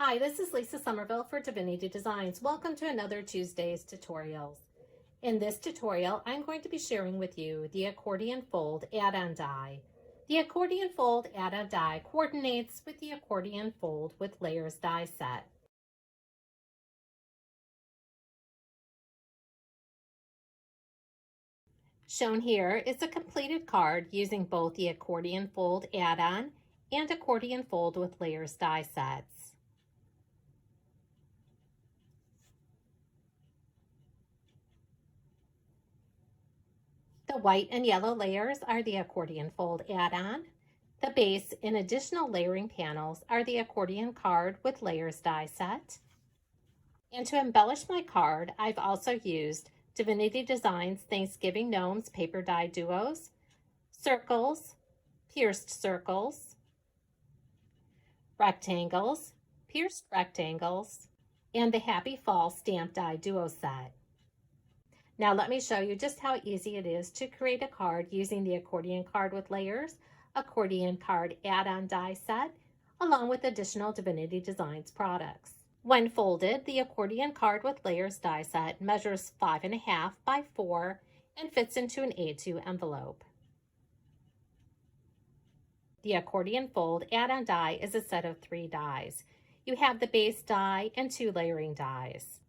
Hi, this is Lisa Somerville for Divinity Designs. Welcome to another Tuesday's tutorials. In this tutorial, I'm going to be sharing with you the Accordion Fold add-on die. The Accordion Fold add-on die coordinates with the Accordion Fold with Layers die set. Shown here is a completed card using both the Accordion Fold add-on and Accordion Fold with Layers die sets. The white and yellow layers are the Accordion Fold add-on. The base and additional layering panels are the Accordion card with Layers die set. And to embellish my card, I've also used Divinity Designs Thanksgiving Gnomes paper die duos, circles, pierced circles, rectangles, pierced rectangles, and the Happy Fall stamp die duo set. Now let me show you just how easy it is to create a card using the Accordion card with layers, Accordion card add-on die set, along with additional Divinity Designs products. When folded, the Accordion card with layers die set measures 5.5 by 4 and fits into an A2 envelope. The Accordion Fold add-on die is a set of 3 dies. You have the base die and 2 layering dies.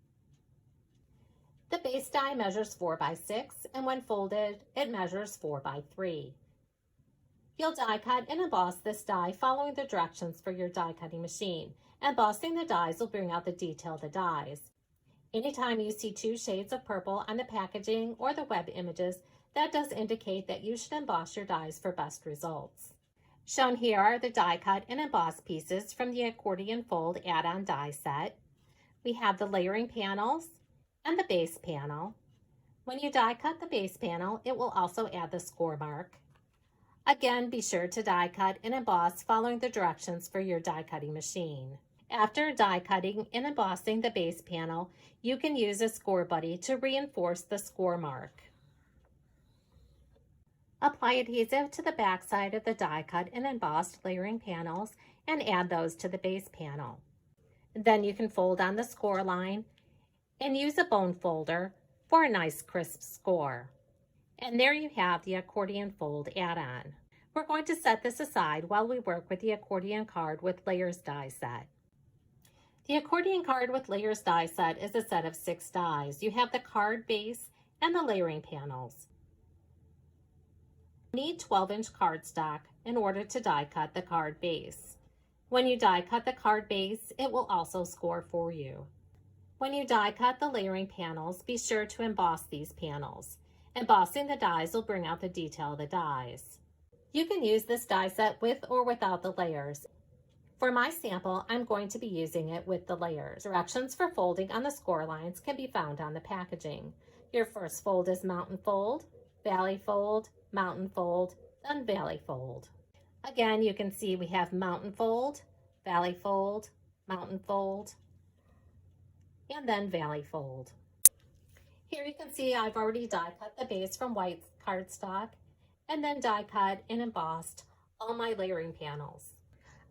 The base die measures 4 by 6, and when folded, it measures 4 by 3. You'll die cut and emboss this die following the directions for your die cutting machine. Embossing the dies will bring out the detail of the dies. Anytime you see 2 shades of purple on the packaging or the web images, that does indicate that you should emboss your dies for best results. Shown here are the die cut and emboss pieces from the Accordion Fold add-on die set. We have the layering panels and the base panel. When you die cut the base panel, it will also add the score mark. Again, be sure to die cut and emboss following the directions for your die cutting machine. After die cutting and embossing the base panel, you can use a score buddy to reinforce the score mark. Apply adhesive to the back side of the die cut and embossed layering panels and add those to the base panel. Then you can fold on the score line and use a bone folder for a nice crisp score. And there you have the Accordion Fold add-on. We're going to set this aside while we work with the Accordion card with layers die set. The Accordion card with layers die set is a set of 6 dies. You have the card base and the layering panels. You need 12-inch cardstock in order to die cut the card base. When you die cut the card base, it will also score for you. When you die cut the layering panels, be sure to emboss these panels. Embossing the dies will bring out the detail of the dies. You can use this die set with or without the layers. For my sample, I'm going to be using it with the layers. Directions for folding on the score lines can be found on the packaging. Your first fold is mountain fold, valley fold, mountain fold, then valley fold. Again, you can see we have mountain fold, valley fold, mountain fold, and then valley fold. Here you can see I've already die cut the base from white cardstock and then die cut and embossed all my layering panels.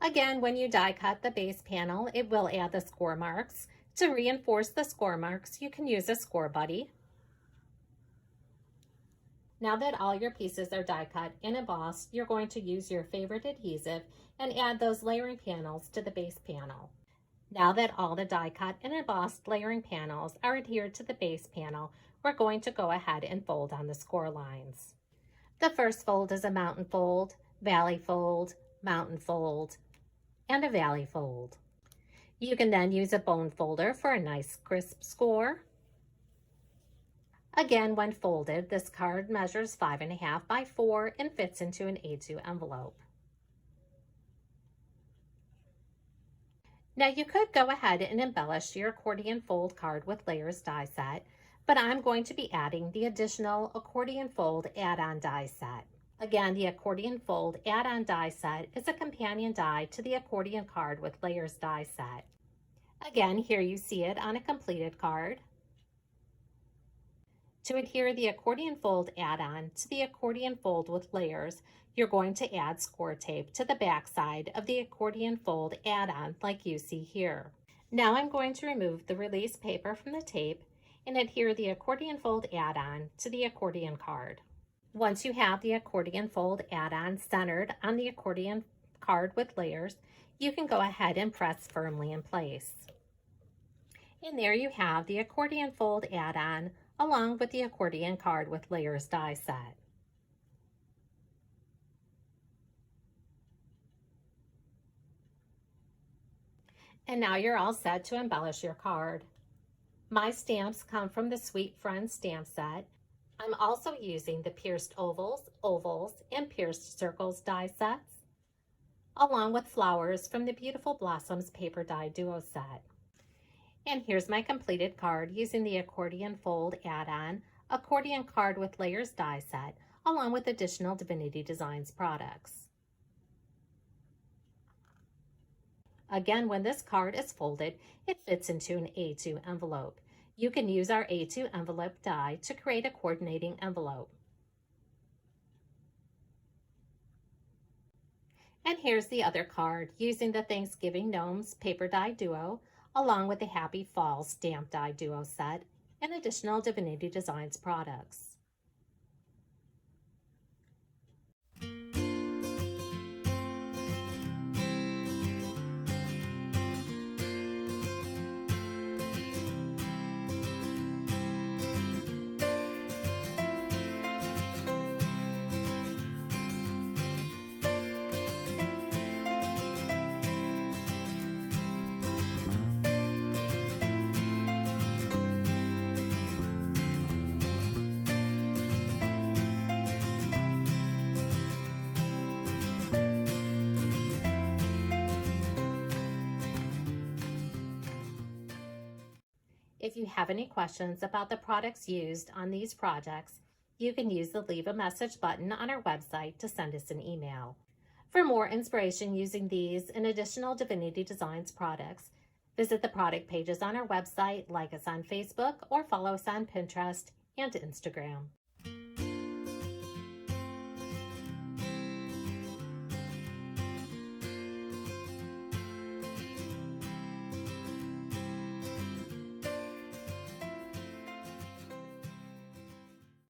Again, when you die cut the base panel, it will add the score marks. To reinforce the score marks, you can use a score buddy. Now that all your pieces are die cut and embossed, you're going to use your favorite adhesive and add those layering panels to the base panel. Now that all the die cut and embossed layering panels are adhered to the base panel, we're going to go ahead and fold on the score lines. The first fold is a mountain fold, valley fold, mountain fold, and a valley fold. You can then use a bone folder for a nice crisp score. Again, when folded, this card measures 5.5 by 4 and fits into an A2 envelope. Now you could go ahead and embellish your Accordion Fold card with layers die set, but I'm going to be adding the additional Accordion Fold add-on die set. Again, the Accordion Fold add-on die set is a companion die to the Accordion card with layers die set. Again, here you see it on a completed card. To adhere the accordion fold add-on to the accordion fold with layers, you're going to add score tape to the back side of the accordion fold add-on like you see here. Now I'm going to remove the release paper from the tape and adhere the accordion fold add-on to the accordion card. Once you have the accordion fold add-on centered on the accordion card with layers, you can go ahead and press firmly in place. And there you have the accordion fold add-on along with the accordion card with layers die set. And now you're all set to embellish your card. My stamps come from the Sweet Friends stamp set. I'm also using the pierced ovals, and pierced circles die sets, along with flowers from the Beautiful Blossoms paper die duo set. And here's my completed card using the accordion fold add-on, accordion card with layers die set, along with additional Divinity Designs products. Again, when this card is folded, it fits into an A2 envelope. You can use our A2 envelope die to create a coordinating envelope. And here's the other card using the Thanksgiving Gnomes paper die duo, along with the Happy Fall stamp die duo set and additional Divinity Designs products. If you have any questions about the products used on these projects, you can use the Leave a Message button on our website to send us an email. For more inspiration using these and additional Divinity Designs products, visit the product pages on our website, like us on Facebook, or follow us on Pinterest and Instagram.